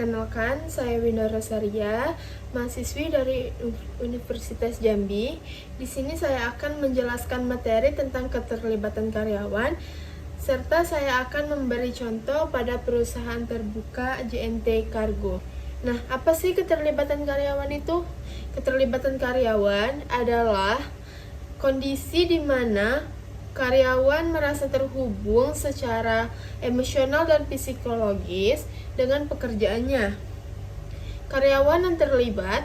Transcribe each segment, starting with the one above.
Perkenalkan, saya Winda Rosaria, mahasiswi dari Universitas Jambi. Di sini saya akan menjelaskan materi tentang keterlibatan karyawan, serta saya akan memberi contoh pada perusahaan terbuka JNT Cargo. Nah, apa sih keterlibatan karyawan itu? Keterlibatan karyawan adalah kondisi di mana karyawan merasa terhubung secara emosional dan psikologis dengan pekerjaannya. Karyawan yang terlibat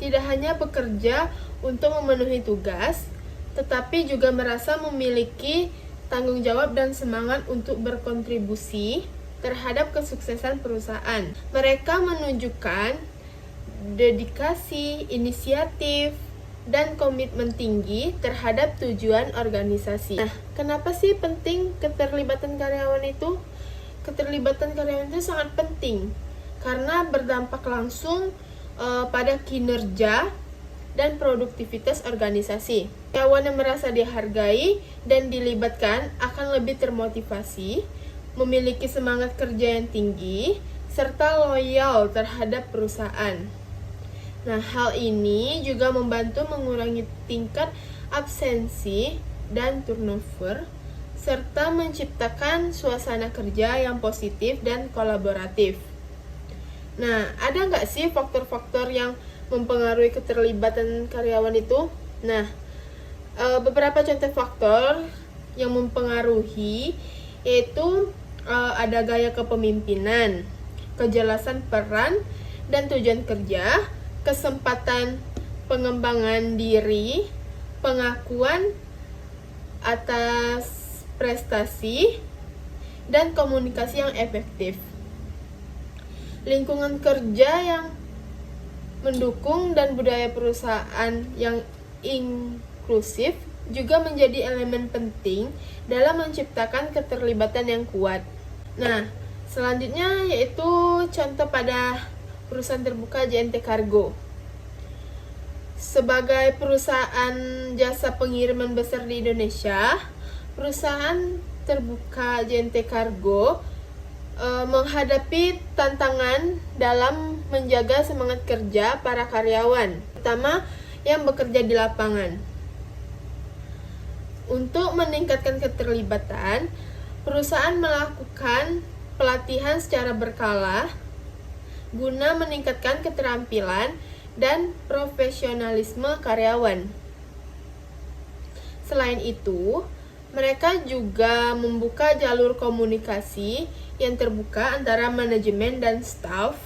tidak hanya bekerja untuk memenuhi tugas, tetapi juga merasa memiliki tanggung jawab dan semangat untuk berkontribusi terhadap kesuksesan perusahaan. Mereka menunjukkan dedikasi, inisiatif, dan komitmen tinggi terhadap tujuan organisasi. Nah, kenapa sih penting keterlibatan karyawan itu? Keterlibatan karyawan itu sangat penting karena berdampak langsung pada kinerja dan produktivitas organisasi. Karyawan yang merasa dihargai dan dilibatkan akan lebih termotivasi, memiliki semangat kerja yang tinggi, serta loyal terhadap perusahaan. Nah, hal ini juga membantu mengurangi tingkat absensi dan turnover, serta menciptakan suasana kerja yang positif dan kolaboratif. Nah, ada nggak sih faktor-faktor yang mempengaruhi keterlibatan karyawan itu? Nah, beberapa contoh faktor yang mempengaruhi yaitu ada gaya kepemimpinan, kejelasan peran dan tujuan kerja, kesempatan pengembangan diri, pengakuan atas prestasi, dan komunikasi yang efektif. Lingkungan kerja yang mendukung dan budaya perusahaan yang inklusif juga menjadi elemen penting dalam menciptakan keterlibatan yang kuat. Nah, selanjutnya yaitu contoh pada perusahaan terbuka JNT Cargo. Sebagai perusahaan jasa pengiriman besar di Indonesia, perusahaan terbuka JNT Cargo menghadapi tantangan dalam menjaga semangat kerja para karyawan, terutama yang bekerja di lapangan. Untuk meningkatkan keterlibatan, perusahaan melakukan pelatihan secara berkala guna meningkatkan keterampilan dan profesionalisme karyawan. Selain itu, mereka juga membuka jalur komunikasi yang terbuka antara manajemen dan staf,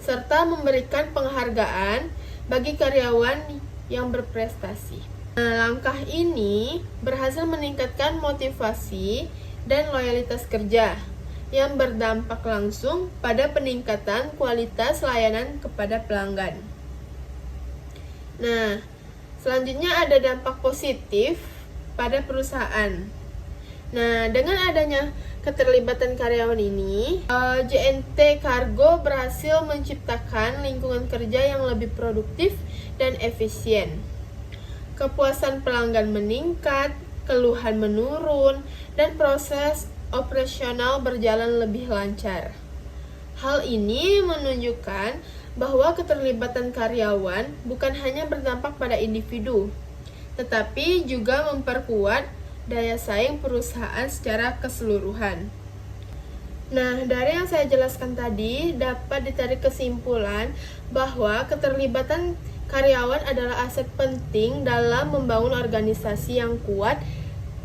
serta memberikan penghargaan bagi karyawan yang berprestasi. Nah, langkah ini berhasil meningkatkan motivasi dan loyalitas kerja yang berdampak langsung pada peningkatan kualitas layanan kepada pelanggan. Nah, selanjutnya ada dampak positif pada perusahaan. Nah, dengan adanya keterlibatan karyawan ini, JNT Cargo berhasil menciptakan lingkungan kerja yang lebih produktif dan efisien. Kepuasan pelanggan meningkat, keluhan menurun, dan proses operasional berjalan lebih lancar. Hal ini menunjukkan bahwa keterlibatan karyawan bukan hanya berdampak pada individu, tetapi juga memperkuat daya saing perusahaan secara keseluruhan. Nah, dari yang saya jelaskan tadi dapat ditarik kesimpulan bahwa keterlibatan karyawan adalah aset penting dalam membangun organisasi yang kuat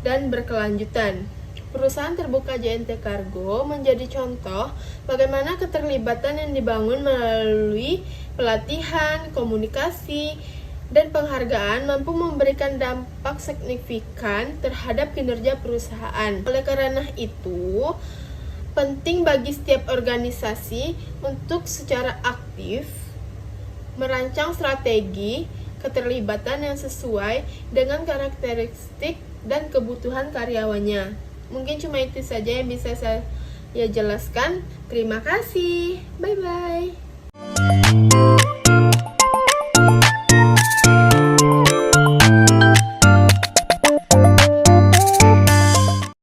dan berkelanjutan. Perusahaan terbuka JNT Cargo menjadi contoh bagaimana keterlibatan yang dibangun melalui pelatihan, komunikasi, dan penghargaan mampu memberikan dampak signifikan terhadap kinerja perusahaan. Oleh karena itu, penting bagi setiap organisasi untuk secara aktif merancang strategi keterlibatan yang sesuai dengan karakteristik dan kebutuhan karyawannya. Mungkin cuma itu saja yang bisa saya jelaskan. Terima kasih. Bye-bye.